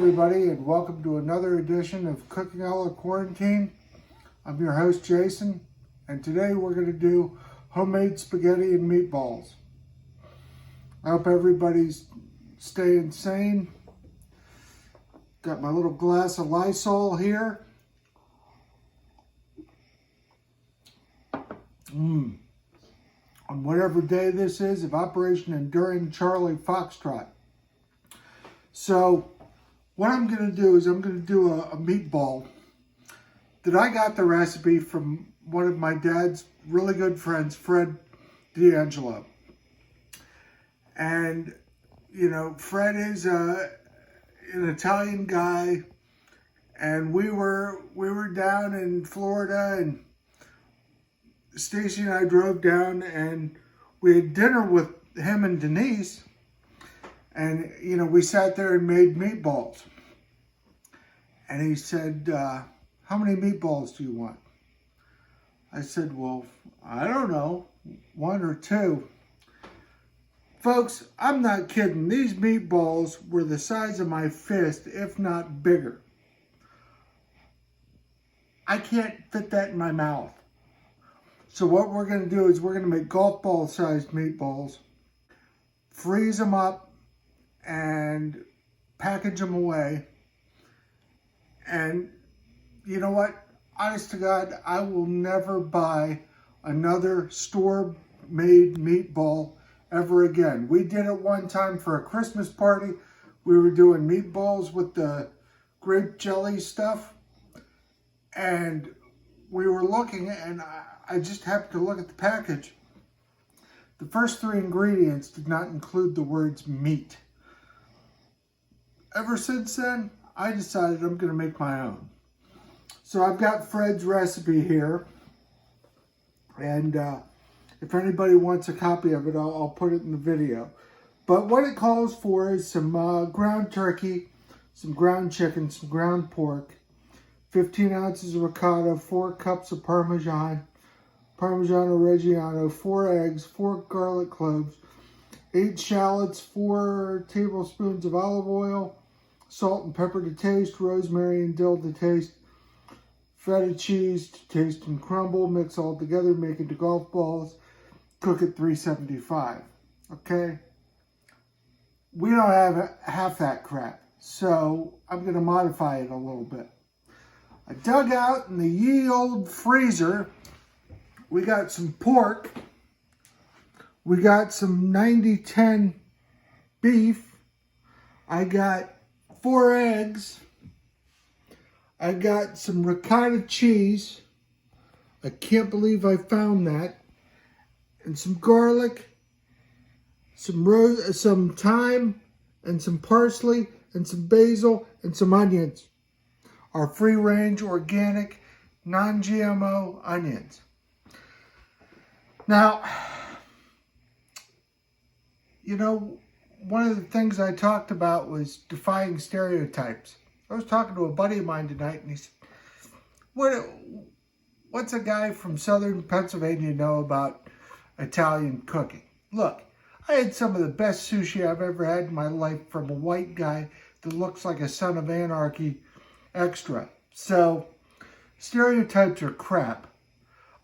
everybody, and welcome to another edition of Cooking a la Quarantine. I'm your host, Jason, and today we're going to do homemade spaghetti and meatballs. I hope everybody's staying sane. Got my little glass of Lysol here. On whatever day this is of Operation Enduring Charlie Foxtrot. So what I'm going to do is I'm going to do a meatball that I got the recipe from one of my dad's really good friends, Fred D'Angelo. And, you know, Fred is an Italian guy, and we were down in Florida, and Stacy and I drove down, and we had dinner with him and Denise. And, you know, we sat there and made meatballs. And he said, how many meatballs do you want? I said, well, I don't know, 1 or 2. Folks, I'm not kidding. These meatballs were the size of my fist, if not bigger. I can't fit that in my mouth. So what we're going to do is we're going to make golf ball sized meatballs, freeze them up, and package them away. And you know what? Honest to God, I will never buy another store-made meatball ever again. We did it one time for a Christmas party. We were doing meatballs with the grape jelly stuff. And we were looking, and I just happened to look at the package. The first 3 ingredients did not include the words meat. Ever since then, I decided I'm going to make my own. So I've got Fred's recipe here. And if anybody wants a copy of it, I'll put it in the video. But what it calls for is some ground turkey, some ground chicken, some ground pork, 15 ounces of ricotta, 4 cups of Parmesan Reggiano, 4 eggs, 4 garlic cloves, 8 shallots, 4 tablespoons of olive oil, salt and pepper to taste, rosemary and dill to taste, feta cheese to taste and crumble. Mix all together, make into golf balls, cook at 375. Okay? We don't have half that crap, so I'm going to modify it a little bit. I dug out in the ye old freezer. We got some pork. We got some 90-10 beef. I got 4 eggs. I got some ricotta cheese. I can't believe I found that. And some garlic, some thyme, and some parsley, and some basil, and some onions. Our free-range, organic, non-GMO onions. Now, you know, one of the things I talked about was defying stereotypes. I was talking to a buddy of mine tonight, and he said, what's a guy from southern Pennsylvania know about Italian cooking? Look, I had some of the best sushi I've ever had in my life from a white guy that looks like a Son of Anarchy extra. So, stereotypes are crap.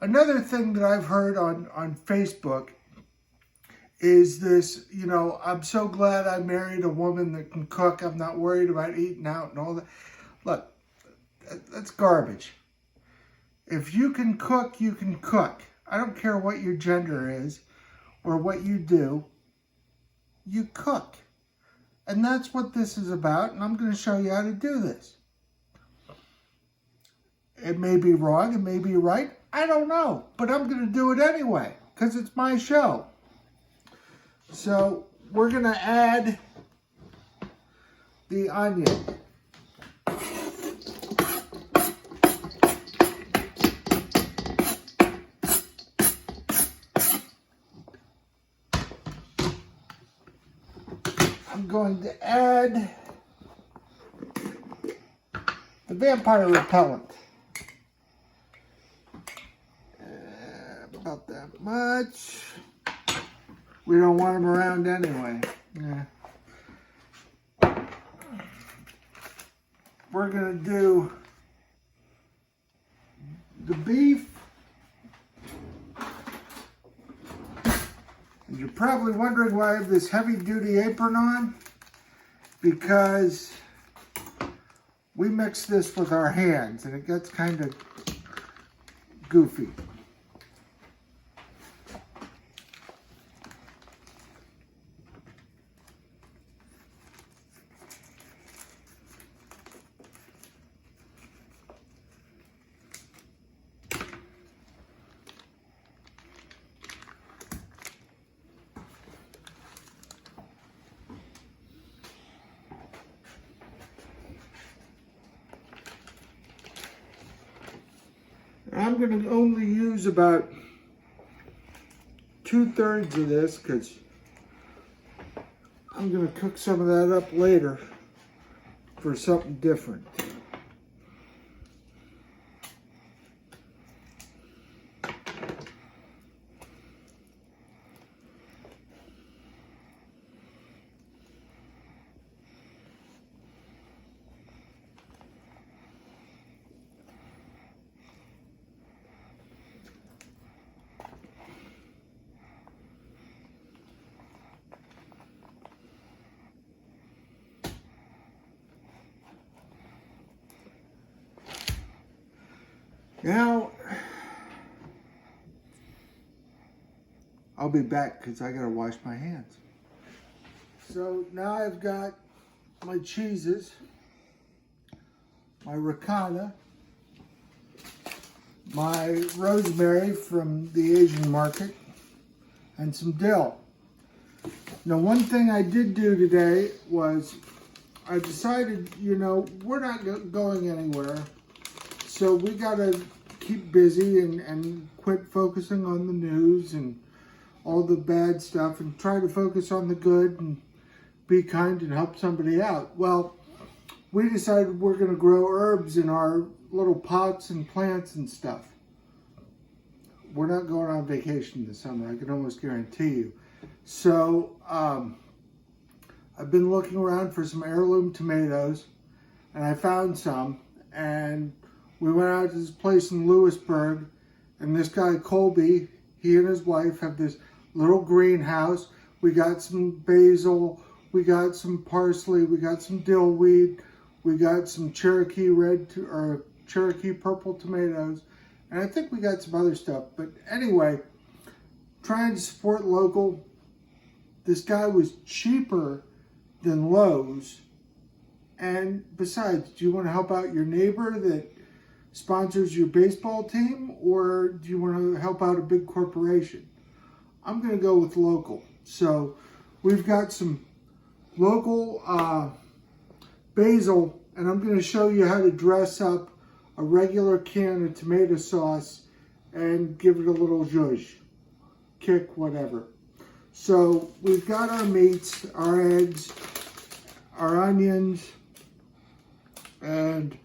Another thing that I've heard on Facebook is this, you know, I'm so glad I married a woman that can cook. I'm not worried about eating out and all that. Look, that's garbage. If you can cook, you can cook. I don't care what your gender is or what you do. You cook. And that's what this is about, and I'm going to show you how to do this. It may be wrong, it may be right. I don't know, but I'm going to do it anyway because it's my show. So we're going to add the onion. I'm going to add the vampire repellent. About that much. We don't want them around anyway. Yeah. we're going to do the beef. And you're probably wondering why I have this heavy-duty apron on. Because we mix this with our hands and it gets kind of goofy. I'm going to only use about 2/3 of this because I'm going to cook some of that up later for something different. Now, I'll be back because I gotta wash my hands. So now I've got my cheeses, my ricotta, my rosemary from the Asian market, and some dill. Now, one thing I did do today was I decided, you know, we're not going anywhere. So we gotta keep busy and quit focusing on the news and all the bad stuff and try to focus on the good and be kind and help somebody out. Well, we decided we're gonna grow herbs in our little pots and plants and stuff. We're not going on vacation this summer, I can almost guarantee you. So I've been looking around for some heirloom tomatoes and I found some, and we went out to this place in Lewisburg, and this guy, Colby, he and his wife have this little greenhouse. We got some basil, we got some parsley, we got some dill weed, we got some Cherokee Cherokee purple tomatoes, and I think we got some other stuff. But anyway, trying to support local. This guy was cheaper than Lowe's, and besides, do you want to help out your neighbor that sponsors your baseball team, or do you want to help out a big corporation? I'm going to go with local. So we've got some local basil, and I'm going to show you how to dress up a regular can of tomato sauce and give it a little zhuzh, kick, whatever. So we've got our meats, our eggs, our onions, and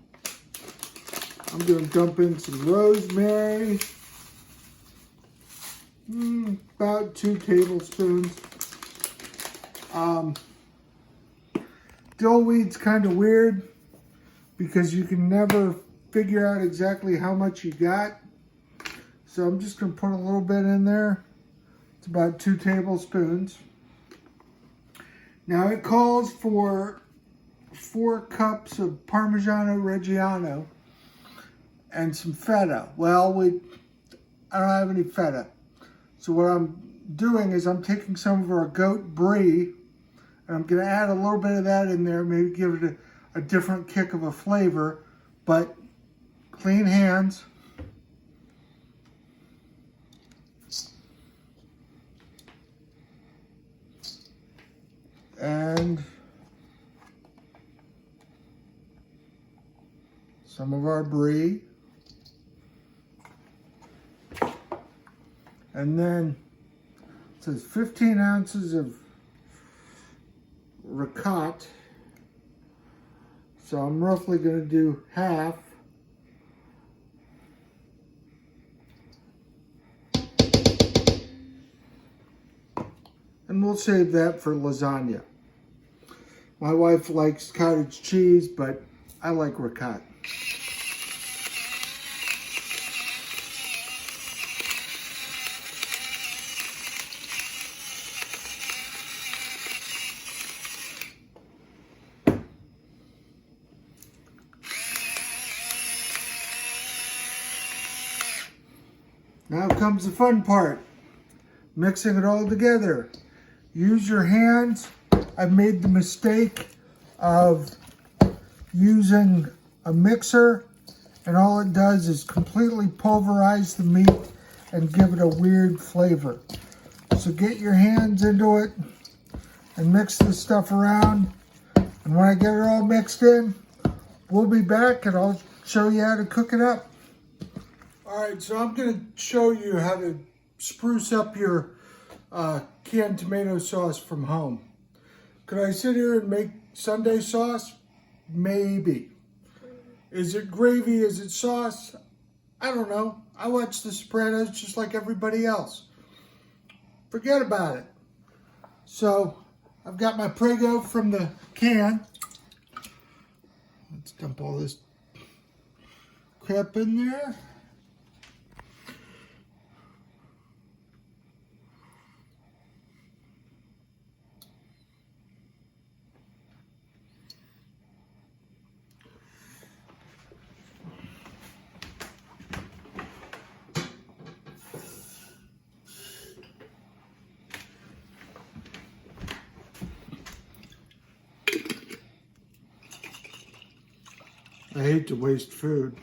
I'm going to dump in some rosemary, about 2 tablespoons. Dill weed's kind of weird because you can never figure out exactly how much you got. So I'm just going to put a little bit in there. It's about 2 tablespoons. Now it calls for 4 cups of Parmigiano Reggiano and some feta. Well, I don't have any feta. So what I'm doing is I'm taking some of our goat brie, and I'm gonna add a little bit of that in there, maybe give it a different kick of a flavor, but clean hands. And some of our brie. And then it says 15 ounces of ricotta. So I'm roughly going to do half. And we'll save that for lasagna. My wife likes cottage cheese, but I like ricotta. Now comes the fun part, mixing it all together. Use your hands. I've made the mistake of using a mixer, and all it does is completely pulverize the meat and give it a weird flavor. So get your hands into it and mix this stuff around. And when I get it all mixed in, we'll be back and I'll show you how to cook it up. All right, so I'm gonna show you how to spruce up your canned tomato sauce from home. Could I sit here and make Sunday sauce? Maybe. Is it gravy? Is it sauce? I don't know. I watch The Sopranos just like everybody else. Forget about it. So I've got my Prego from the can. Let's dump all this crap in there. I hate to waste food.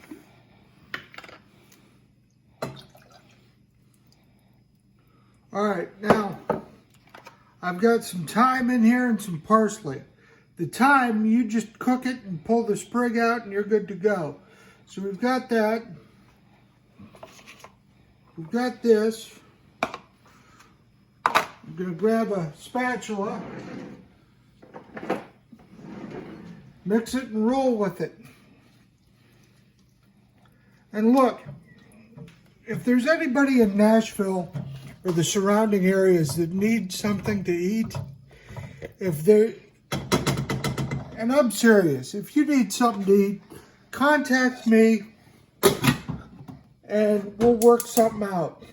All right, now I've got some thyme in here and some parsley. The thyme, you just cook it and pull the sprig out and you're good to go. So we've got that. We've got this. I'm gonna grab a spatula, mix it and roll with it. And look, if there's anybody in Nashville or the surrounding areas that need something to eat, and I'm serious, if you need something to eat, contact me and we'll work something out.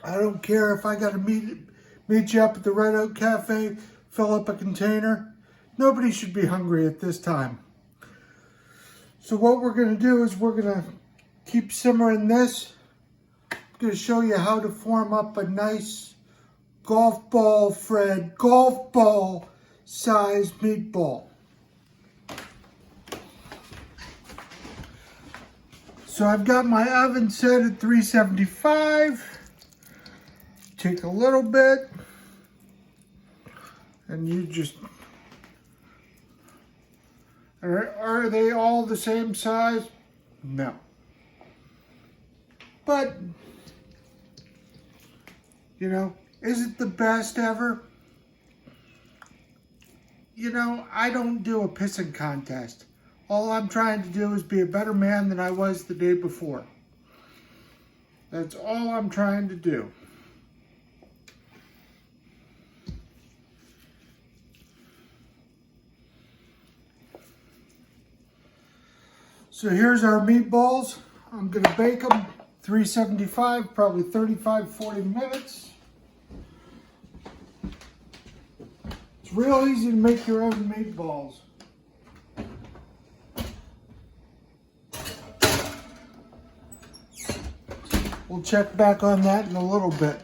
I don't care if I got to meet you up at the Red Oak Cafe, fill up a container. Nobody should be hungry at this time. So what we're going to do is we're going to keep simmering this. I'm going to show you how to form up a nice golf ball sized meatball. So I've got my oven set at 375. Take a little bit and you just, are they all the same size? No. But, you know, is it the best ever? You know, I don't do a pissing contest. All I'm trying to do is be a better man than I was the day before. That's all I'm trying to do. So here's our meatballs. I'm gonna bake them 375, probably 35, 40 minutes. It's real easy to make your own meatballs. We'll check back on that in a little bit.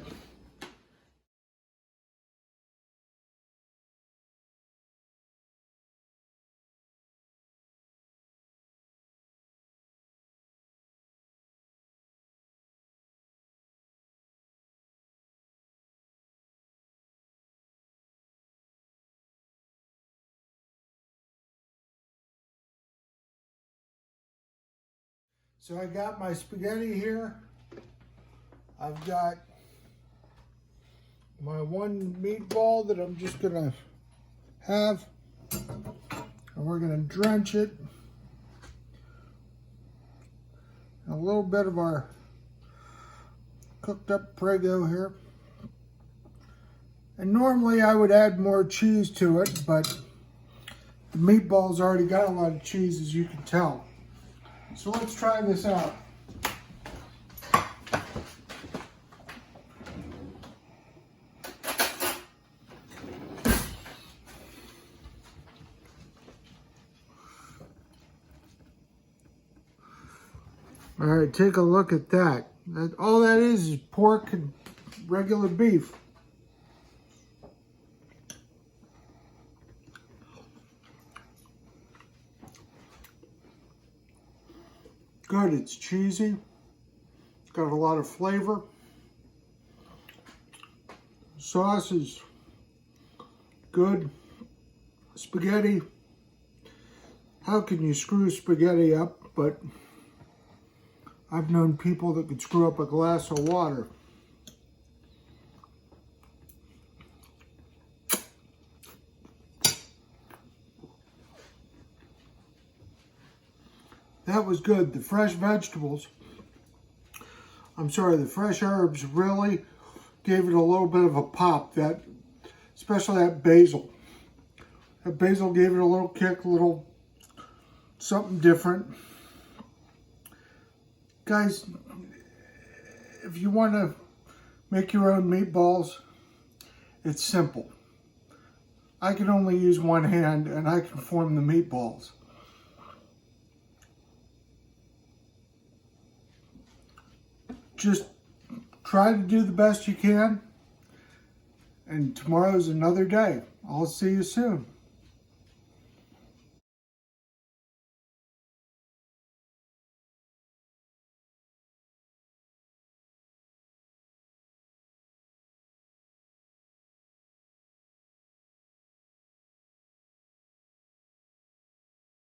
So I got my spaghetti here. I've got my one meatball that I'm just gonna have, and we're gonna drench it in a little bit of our cooked up Prego here. And normally I would add more cheese to it, but The meatballs already got a lot of cheese, as you can tell. So let's try this out. All right, take a look at that. All that is pork and regular beef. Good, it's cheesy. It's got a lot of flavor. Sauce is good. Spaghetti. How can you screw spaghetti up? But I've known people that could screw up a glass of water. That was good. The fresh vegetables, the fresh herbs really gave it a little bit of a pop. Especially that basil. That basil gave it a little kick, a little something different. Guys, if you want to make your own meatballs, it's simple. I can only use one hand and I can form the meatballs. Just try to do the best you can, and tomorrow's another day. I'll see you soon.